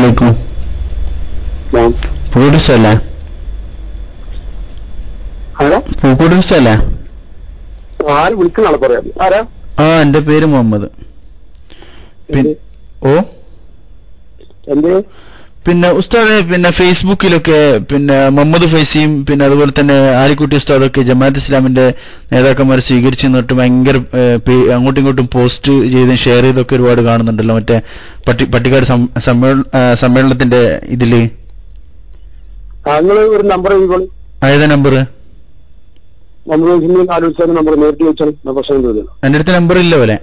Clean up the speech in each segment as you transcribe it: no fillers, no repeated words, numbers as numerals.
അസ്സലാമലൈക്കും. പൂക്കോട്ടുസല്ലേ? പൂക്കോട്ടുസല്ലേ? ആ, എന്റെ പേര് മുഹമ്മദ്. ഓ, പിന്നെ ഉസ്താദെ, പിന്നെ ഫേസ്ബുക്കിലൊക്കെ പിന്നെ മുഹമ്മദ് ഫൈസിയും പിന്നെ അതുപോലെ തന്നെ ആലിക്കുട്ടി ഉസ്താദൊക്കെ ജമാഅത്ത് ഇസ്ലാമിന്റെ നേതാക്കന്മാർ സ്വീകരിച്ചു എന്നിട്ട് ഭയങ്കര അങ്ങോട്ടും ഇങ്ങോട്ടും പോസ്റ്റ് ചെയ്തും ഷെയർ ചെയ്തൊക്കെ ഒരുപാട് കാണുന്നുണ്ടല്ലോ, മറ്റേ പട്ടിക്കാട് സമ്മേളനത്തിന്റെ ഇതില്. ഏതാ നമ്പർ? എന്റെ അടുത്ത് നമ്പർ ഇല്ല പോലെ.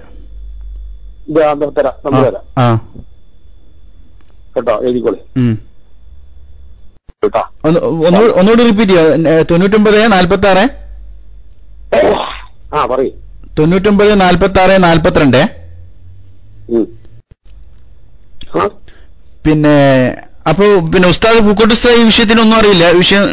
ആ, ഒന്നുകൂടി റിപ്പീറ്റ് ചെയ്യാം. 9946 9946 42. പിന്നെ അപ്പൊ പിന്നെ ഉസ്താദ് പൂക്കോട്ട് ഉസ്താദ് ഈ വിഷയത്തിനൊന്നും അറിയില്ല. വിഷയം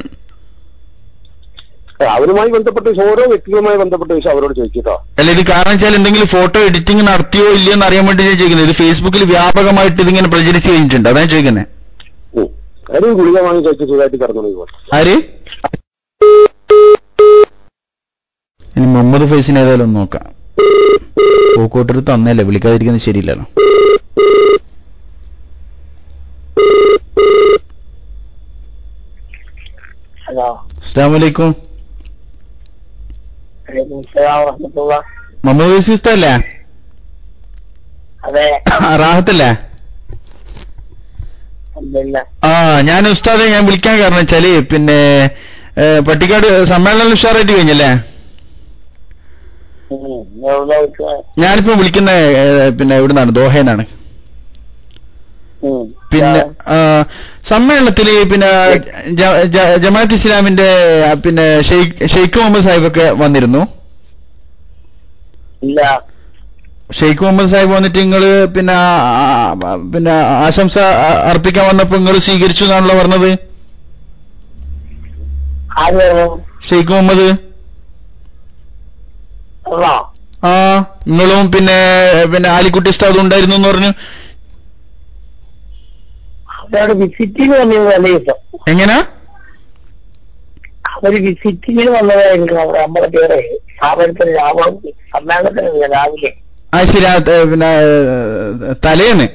അവരുമായി ബന്ധപ്പെട്ട ഓരോ വ്യക്തികളുമായി ബന്ധപ്പെട്ട വിഷയം അവരോട് ചോദിക്കട്ടോ. അല്ല, ഇത് കാരണം വെച്ചാൽ എന്തെങ്കിലും ഫോട്ടോ എഡിറ്റിംഗ് നടത്തിയോ ഇല്ലയോ എന്ന് അറിയാൻ വേണ്ടി ഞാൻ ചോദിക്കുന്നത്. ഇത് ഫേസ്ബുക്കിൽ വ്യാപകമായിട്ട് ഇതിങ്ങനെ പ്രചരിച്ചു കഴിഞ്ഞിട്ടുണ്ട്, അതാണ് ചോദിക്കുന്നത്. ഒരു ഗുളിക വാങ്ങി കഴിച്ച് സുഖമായിട്ട് കറങ്ങുന്നു. ആര്? ഇനി മുഹമ്മദ് ഫൈസിന് ഏതായാലും ഒന്ന് നോക്കാം. പൂക്കോട്ടൊരു തന്നല്ലേ, വിളിക്കാതിരിക്കുന്നത് ശരിയില്ലല്ലോ. അസ്സലാമലൈക്കും. മുഹമ്മദ് ഫൈസി ഉസ്താദല്ലേ? റാഹത്തല്ലേ? ആ, ഞാൻ ഉസ്താദെ ഞാൻ വിളിക്കാൻ കാരണം വെച്ചാല് പിന്നെ പട്ടിക്കാട് സമ്മേളനം ഉഷാറായിട്ട് കഴിഞ്ഞല്ലേ? ഞാനിപ്പോ വിളിക്കുന്ന പിന്നെ ഇവിടുന്നാണ്, ദോഹേന്നാണ്. പിന്നെ സമ്മേളനത്തില് പിന്നെ ജമാഅത്ത് ഇസ്ലാമിന്റെ പിന്നെ ഷെയ്ഖ് മുഹമ്മദ് സാഹിബൊക്കെ വന്നിരുന്നു. ഷെയ്ഖ് മുഹമ്മദ് സാഹിബ് വന്നിട്ട് നിങ്ങള് പിന്നെ പിന്നെ ആശംസ അർപ്പിക്കാൻ വന്നപ്പോ നിങ്ങൾ സ്വീകരിച്ചു എന്നാണല്ലോ പറഞ്ഞത്. ഷെയ്ഖ് മുഹമ്മദ്. ആ, നിങ്ങളും പിന്നെ പിന്നെ ആലിക്കുട്ടി ഉസ്താദും ഉണ്ടായിരുന്നു എന്ന് പറഞ്ഞു. എങ്ങനാ? അവര് വിസിറ്റിങ്ങിന് വന്നതായിരിക്കും. നമ്മളെ പേരെ സ്ഥാപനത്തിന് സമ്മേളനത്തിന് രാവിലെ. ആ, ശരി. പിന്നെ തലേന്ന്.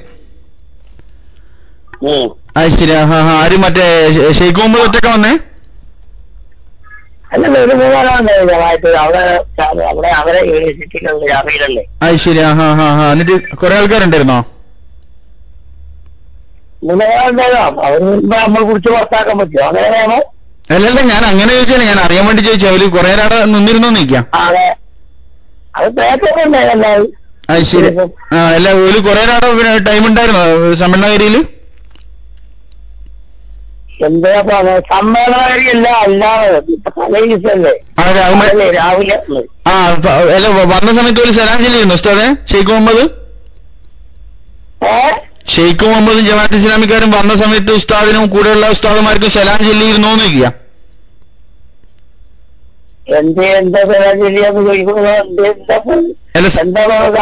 ആ, ശരി. ആര്? മറ്റേ ഷെയ്ഖ് മുഹമ്മദ് ഒറ്റക്ക വന്നേ? അല്ല, ഒരു മൂന്നാലാണ്ടായിട്ട് അവിടെ അവരെ യൂണിവേഴ്സിറ്റിയിലുള്ള രാവിലല്ലേ. ആ, ശരി. എന്നിട്ട് കുറെ ആൾക്കാരുണ്ടായിരുന്നോ? മൂന്നാലാണ്ടാകാം. അവര് നമ്മളെ കുറിച്ച് പുറത്താക്കാൻ പറ്റുമോ? അങ്ങനെ വേണോ? അല്ലല്ല, ഞാൻ അങ്ങനെ ചോദിച്ചാൽ ഞാൻ അറിയാൻ വേണ്ടി ചോദിച്ചു. അവര് കുറെ നേരം നിന്നിരുന്നോ നിൽക്കാം. അതെ, അത് പേപ്പറൊക്കെ ഉണ്ടായിരുന്നല്ലോ. അത് ശരി. ആ, അല്ല, ഒരു കുറെ നേരം ടൈം ഉണ്ടായിരുന്നോ സമ്മേളനഗിരിയില്? എന്താ സമ്മേളനഗിരിയല്ല, അല്ലാതെ തലേ ദിവസമല്ലേ രാവിലെ. ആ, അല്ല, വന്ന സമയത്ത് ഒരു സലാം ചൊല്ലിയിരുന്നു ഉസ്താദെ ഷെയ്ഖ് മുഹമ്മദ്? ഷെയ്ഖ് മുഹമ്മദും ജമാഅത്ത് ഇസ്ലാമിക്കാരും വന്ന സമയത്ത് ഉസ്താദിനും കൂടെയുള്ള ഉസ്താദുമാർക്കും സലാം ചൊല്ലിയിരുന്നോ എന്ന് ചോദിക്കുക.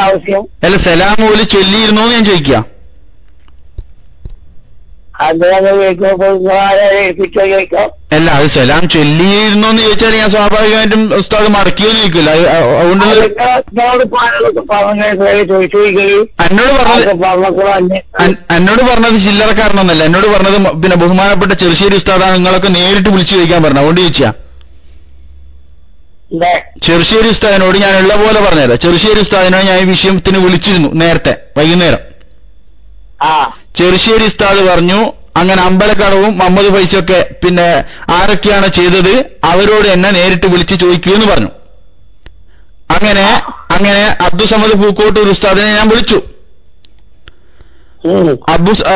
ആവശ്യം അല്ല, സലാം പോലും ചൊല്ലിയിരുന്നോ എന്ന് ഞാൻ ചോദിക്കുക. അല്ല, അത് സലാം ചൊല്ലിയിരുന്നോന്ന് ചോദിച്ചാൽ ഞാൻ സ്വാഭാവികമായിട്ടും ഉസ്താദ് മടക്കിയോന്ന് ചോദിക്കില്ല. അതുകൊണ്ടുള്ള എന്നോട് പറഞ്ഞത് ചില്ലറക്കാരനൊന്നല്ല. എന്നോട് പറഞ്ഞത് പിന്നെ ബഹുമാനപ്പെട്ട ചെറുശ്ശേരി ഉസ്താദാണ്, നിങ്ങളൊക്കെ നേരിട്ട് വിളിച്ചു ചോദിക്കാൻ പറഞ്ഞു. അതുകൊണ്ട് ചോദിച്ചാ. ചെറുശ്ശേരി ഉസ്താദിനോട് ഞാൻ ഉള്ള പോലെ പറഞ്ഞുതരാം. ചെറുശ്ശേരി ഉസ്താദിനോട് ഞാൻ ഈ വിഷയത്തിന് വിളിച്ചിരുന്നു നേരത്തെ വൈകുന്നേരം. ചെറുശ്ശേരി ഉസ്താദ് പറഞ്ഞു, അങ്ങനെ അമ്പലക്കടവും മുഹമ്മദ് ഫൈസിയൊക്കെ പിന്നെ ആരൊക്കെയാണ് ചെയ്തത് അവരോട് എന്നെ നേരിട്ട് വിളിച്ച് ചോദിക്കൂന്ന് പറഞ്ഞു. അങ്ങനെ അബ്ദുസമദ് പൂക്കോട്ടൂർ ഉസ്താദിനെ ഞാൻ വിളിച്ചു.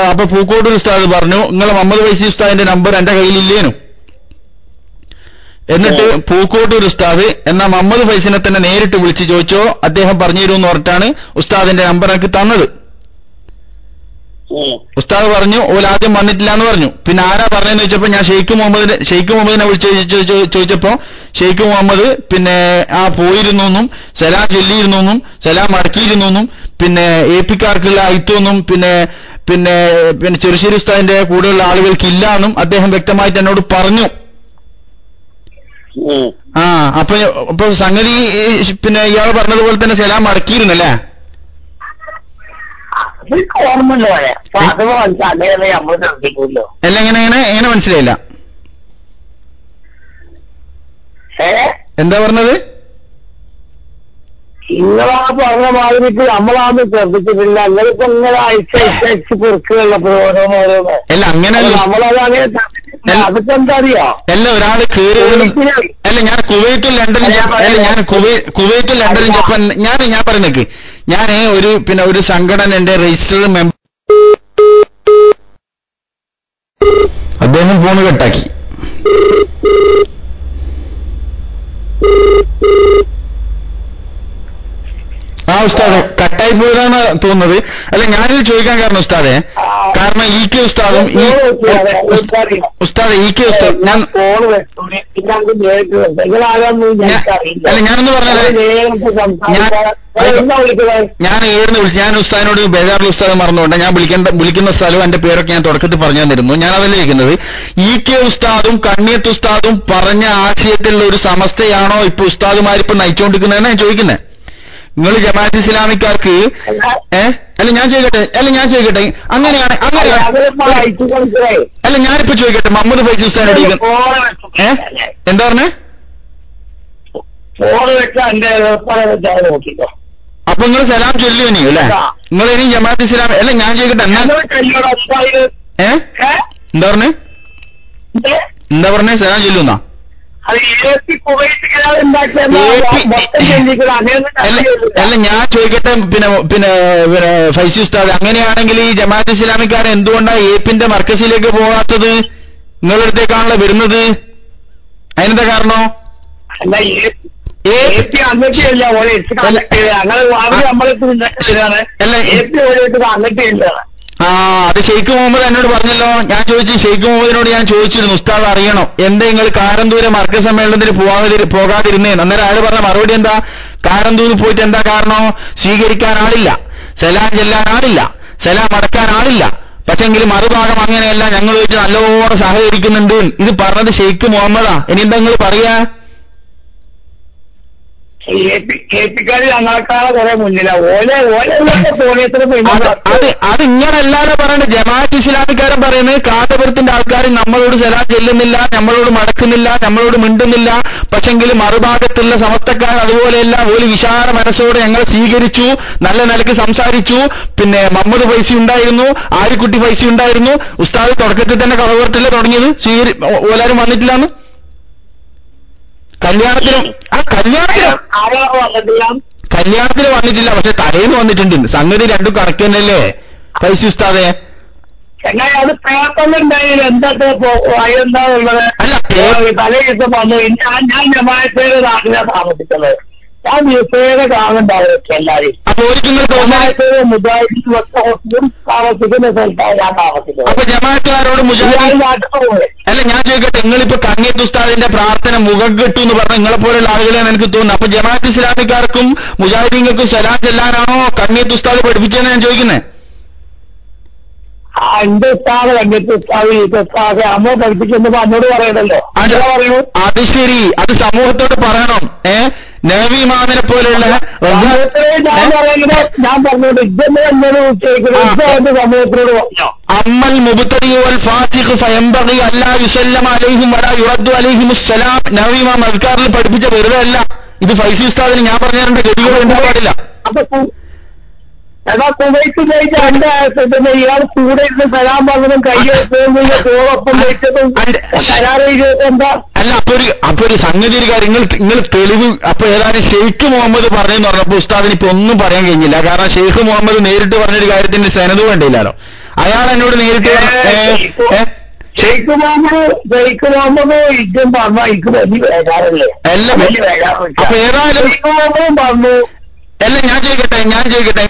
അപ്പൊ പൂക്കോട്ടൂർ ഉസ്താദ് പറഞ്ഞു, നിങ്ങളെ മുഹമ്മദ് ഫൈസി ഉസ്താദിന്റെ നമ്പർ എന്റെ കയ്യിലില്ലേനു. എന്നിട്ട് പൂക്കോട്ടൂർ ഉസ്താദ് എന്നാ മുഹമ്മദ് ഫൈസിനെ തന്നെ നേരിട്ട് വിളിച്ച് ചോദിച്ചോ, അദ്ദേഹം പറഞ്ഞു തരുമെന്ന് പറഞ്ഞിട്ടാണ് ഉസ്താദിന്റെ നമ്പർ എനിക്ക് തന്നത്. ഉസ്താദ് പറഞ്ഞു ഓൽ ആദ്യം വന്നിട്ടില്ല എന്ന് പറഞ്ഞു. പിന്നെ ആരാ പറഞ്ഞതെന്ന് ചോദിച്ചപ്പോ ഞാൻ ഷെയ്ഖ് മുഹമ്മദിനെ വിളിച്ച് ചോദിച്ചപ്പോ ഷെയ്ഖ് മുഹമ്മദ് പിന്നെ പോയിരുന്നെന്നും സലാം ചൊല്ലിയിരുന്നെന്നും സലാം മടക്കിയിരുന്നെന്നും പിന്നെ എ പിക്കാർക്കുള്ള അയിത്തൊന്നും പിന്നെ പിന്നെ ചെറുശ്ശേരി ഉസ്താദിന്റെ കൂടെയുള്ള ആളുകൾക്ക് ഇല്ല എന്നും അദ്ദേഹം വ്യക്തമായിട്ട് എന്നോട് പറഞ്ഞു. അപ്പൊ സംഗതി പിന്നെ ഇയാൾ പറഞ്ഞതുപോലെ തന്നെ സലാം മടക്കിയിരുന്നല്ലേ? അല്ല എങ്ങനെ മനസ്സിലായില്ല? എന്താ പറഞ്ഞത്? നിങ്ങളാ പറഞ്ഞ മാതിരിക്ക് നമ്മളാന്ന് ശ്രദ്ധിച്ചിട്ടില്ല. നിങ്ങളിപ്പോ ഇങ്ങനെ അയച്ച് പൊറുക്കുള്ളപ്പോ ഓരോന്നോരോന്ന് അല്ല അങ്ങനെ നമ്മളതങ്ങനെ അതൊക്കെ എന്താ അറിയോ? അല്ല ഒരാള് അല്ല ഞാൻ കുവൈറ്റും ലണ്ടനും കുവൈറ്റും ലണ്ടനും ജപ്പാൻ ഞാൻ പറയുന്നേക്ക് ഞാൻ ഒരു സംഘടനന്റെ രജിസ്റ്റർ മെമ്പർ. അദ്ദേഹം ഫോണ് കട്ടാക്കി. ഉസ്താദെ കട്ടായി പോയതാണ് തോന്നുന്നത്. അല്ല ഞാനിത് ചോദിക്കാൻ കാരണം ഉസ്താദെ, കാരണം ഇ കെ ഉസ്താദും ഉസ്താദെ ഇ കെ ഉസ്താദ് അല്ല ഞാനൊന്ന് പറഞ്ഞത് ഞാൻ ഏടുന്ന് വിളിച്ചു. ഞാൻ ഉസ്താദിനോട് ബേജാറിൽ ഉസ്താദ് മറന്നുകൊണ്ട് ഞാൻ വിളിക്കുന്ന സ്ഥലവും എന്റെ പേരൊക്കെ ഞാൻ തുടക്കത്തിൽ പറഞ്ഞു തന്നിരുന്നു. ഞാൻ അതല്ലേ ചോദിക്കുന്നത്, ഇ കെ ഉസ്താദും കണ്ണിയത്ത് ഉസ്താദും പറഞ്ഞ ആശയത്തിലുള്ള ഒരു സമസ്തയാണോ ഇപ്പൊ ഉസ്താദുമാരിപ്പോ നയിച്ചുകൊണ്ടിരിക്കുന്നതെന്ന് ഞാൻ ചോദിക്കുന്നത്. നിങ്ങൾ ജമാഅത്ത് ഇസ്ലാമിക്കാർക്ക് അല്ല ഞാൻ ചോദിക്കട്ടെ അങ്ങനെയാണ് അല്ല ഞാനിപ്പോ ചോദിക്കട്ടെ മുഹമ്മദ് ഫൈസി ഉസ്താദിനോട് എന്താ പറഞ്ഞേ? അപ്പൊ നിങ്ങൾ സലാം ചൊല്ലു ഇനി അല്ലേ? നിങ്ങൾ ഇനി ജമാഅത്ത് ഇസ്ലാമി അല്ല ഞാൻ ചോദിക്കട്ടെ എന്താ പറഞ്ഞേ? സലാം ചൊല്ലുന്നാ? അല്ല ഞാൻ ചോദിക്കട്ടെ പിന്നെ ഫൈസി ഉസ്താദ്, അങ്ങനെയാണെങ്കിൽ ഈ ജമാഅത്ത് ഇസ്ലാമിക്കാരെ എന്തുകൊണ്ടാണ് ഏപ്പിന്റെ മർക്കസിലേക്ക് പോകാത്തത്? നിങ്ങളുടെ അടുത്തേക്കാണല്ലോ വരുന്നത്. അതിനെന്താ കാരണോ? അത് ഷെയ്ഖ് മുഹമ്മദ് എന്നോട് പറഞ്ഞല്ലോ. ഞാൻ ചോദിച്ചു, ഷെയ്ഖ് മുഹമ്മദിനോട് ഞാൻ ചോദിച്ചിരുന്നു, ഉസ്താദ് അറിയണം എന്താ നിങ്ങൾ കാരന്തൂര് മർക്കസ് സമ്മേളനത്തിന് പോകാതിരുന്നേന്ന്. അന്നേരം അയാൾ പറഞ്ഞ മറുപടി എന്താ? കാരന്തൂര് പോയിട്ട് എന്താ കാരണം? സ്വീകരിക്കാൻ ആളില്ല, സലാം ചെല്ലാൻ ആളില്ല, സലാം അടക്കാൻ ആളില്ല. പക്ഷെങ്കിലും മറുഭാഗം അങ്ങനെയല്ല, ഞങ്ങൾ വെച്ച് നല്ലോണം സഹകരിക്കുന്നുണ്ട്. ഇത് പറഞ്ഞത് ഷെയ്ഖ് മുഹമ്മദാ. ഇനി എന്താ നിങ്ങൾ പറയാ? അത് ഇങ്ങനല്ലാതെ പറയണ്ട. ജമാഅത്ത് ഇസ്ലാമിക്കാരൻ പറയുന്നത് കാന്തപുരത്തിന്റെ ആൾക്കാർ നമ്മളോട് സലാം ചെല്ലുന്നില്ല, നമ്മളോട് മടക്കുന്നില്ല, നമ്മളോട് മിണ്ടുന്നില്ല. പക്ഷെങ്കിലും മറുഭാഗത്തുള്ള സമസ്തക്കാർ അതുപോലെയല്ല, ഒരു വിശാല മനസ്സോടെ ഞങ്ങളെ സ്വീകരിച്ചു, നല്ല നിലക്ക് സംസാരിച്ചു. പിന്നെ മുഹമ്മദ് ഫൈസി ഉണ്ടായിരുന്നു, ആരിക്കുട്ടി ഫൈസി ഉണ്ടായിരുന്നു. ഉസ്താദ് തുടക്കത്തിൽ തന്നെ കടവൂർട്ടല്ലേ തുടങ്ങിയത്, ഓലാരും വന്നിട്ടില്ലാന്ന്. കല്യാണത്തിന് വന്നിട്ടില്ല, പക്ഷെ തലേന്ന് വന്നിട്ടുണ്ട്. സംഗതി രണ്ടും കണക്ക് തന്നെയല്ലേ ഫൈസി ഉസ്താദെ? അത് പേപ്പറിലുണ്ടായില്ല. എന്താ ഉള്ളത്? അല്ല തലേ ദിവസം വന്നു. ഞാൻ ജമാഅത്തേടെ നാട്ടിലാണ് താമസിച്ചത്. ഞാൻ ദിവസേന കാണുന്നുണ്ടാവും എല്ലാവരും. മുജാഹിദീൻ താമസിക്കുന്ന സ്ഥലത്താണ് ഞാൻ താമസിക്കുന്നത്. അപ്പൊ ജമാഅത്തുകാരോട് അല്ല ഞാൻ ചോദിക്കട്ടെ, നിങ്ങളിപ്പോ കണ്ണിയത്ത് ഉസ്താദിന്റെ പ്രാർത്ഥന മുഖം കെട്ടു എന്ന് പറഞ്ഞ നിങ്ങളെ പോലെയുള്ള ആളുകളെയാണ് എനിക്ക് തോന്നുന്നത്. അപ്പൊ ജമാഅത്ത് ഇസ്ലാമിക്കാർക്കും മുജാഹിദീങ്ങൾക്കും സലാം ചെല്ലാനാണോ കണ്ണിയത്ത് ഉസ്താദ് പഠിപ്പിച്ചതെന്ന് ഞാൻ ചോദിക്കുന്നത്? എന്റെ ഉസ്താദ് കണ്ണിയത്ത് ഉസ്താദ് ഈ ഉസ്താദ് അമ്മ പഠിപ്പിച്ചെന്ന് അമ്മോട് പറയണല്ലോ. അത് ശരി, അത് സമൂഹത്തോട് പറയണം. നബി ഇമാമിനെ പോലെയുള്ള ഞാൻ പറഞ്ഞോട് സമൂഹത്തിനോട് അമ്മൽ മുബ്തദി വൽ ഫാസിഖ് ഫയംബഗി അല്ലാ യുസല്ലമ അലൈഹിം വലാ യുറദ്ദു അലൈഹിമുസ്സലാം. നബി ഇമാം അസ്കാറിൽ പഠിപ്പിച്ച വെറുതെ അല്ല. ഇത് ഫൈസി ഉസ്താദിന് ഞാൻ പറഞ്ഞു തരേണ്ട ഗതികൾ എന്താ പാടില്ല. എന്നാ കുവൈറ്റ് പോയിട്ട് എന്റെ ഇയാൾ കൂടെ ഇരുന്ന് സലാം പറഞ്ഞതും കയ്യൊപ്പം വെച്ചതും കരാറ് എന്താ? അല്ല അപ്പൊ ഒരു സംഗതി ഒരു കാര്യം, നിങ്ങൾ തെളിവ് അപ്പൊ ഏതായാലും ഷെയ്ഖ് മുഹമ്മദ് പറഞ്ഞെന്ന് പറഞ്ഞപ്പോ ഉസ്താദിന് ഇപ്പൊ ഒന്നും പറയാൻ കഴിഞ്ഞില്ല. കാരണം ഷെയ്ഖ് മുഹമ്മദ് നേരിട്ട് പറഞ്ഞൊരു കാര്യത്തിന്റെ സെനത് വേണ്ടിയില്ലല്ലോ. അയാൾ എന്നോട് നേരിട്ട് ഷെയ്ഖ് മുഹമ്മദ് ഇതും പറഞ്ഞ എനിക്ക് വലിയ വേഗാറല്ലേ? അപ്പൊ ഏതായാലും പറഞ്ഞു. അല്ല ഞാൻ ചോദിക്കട്ടെ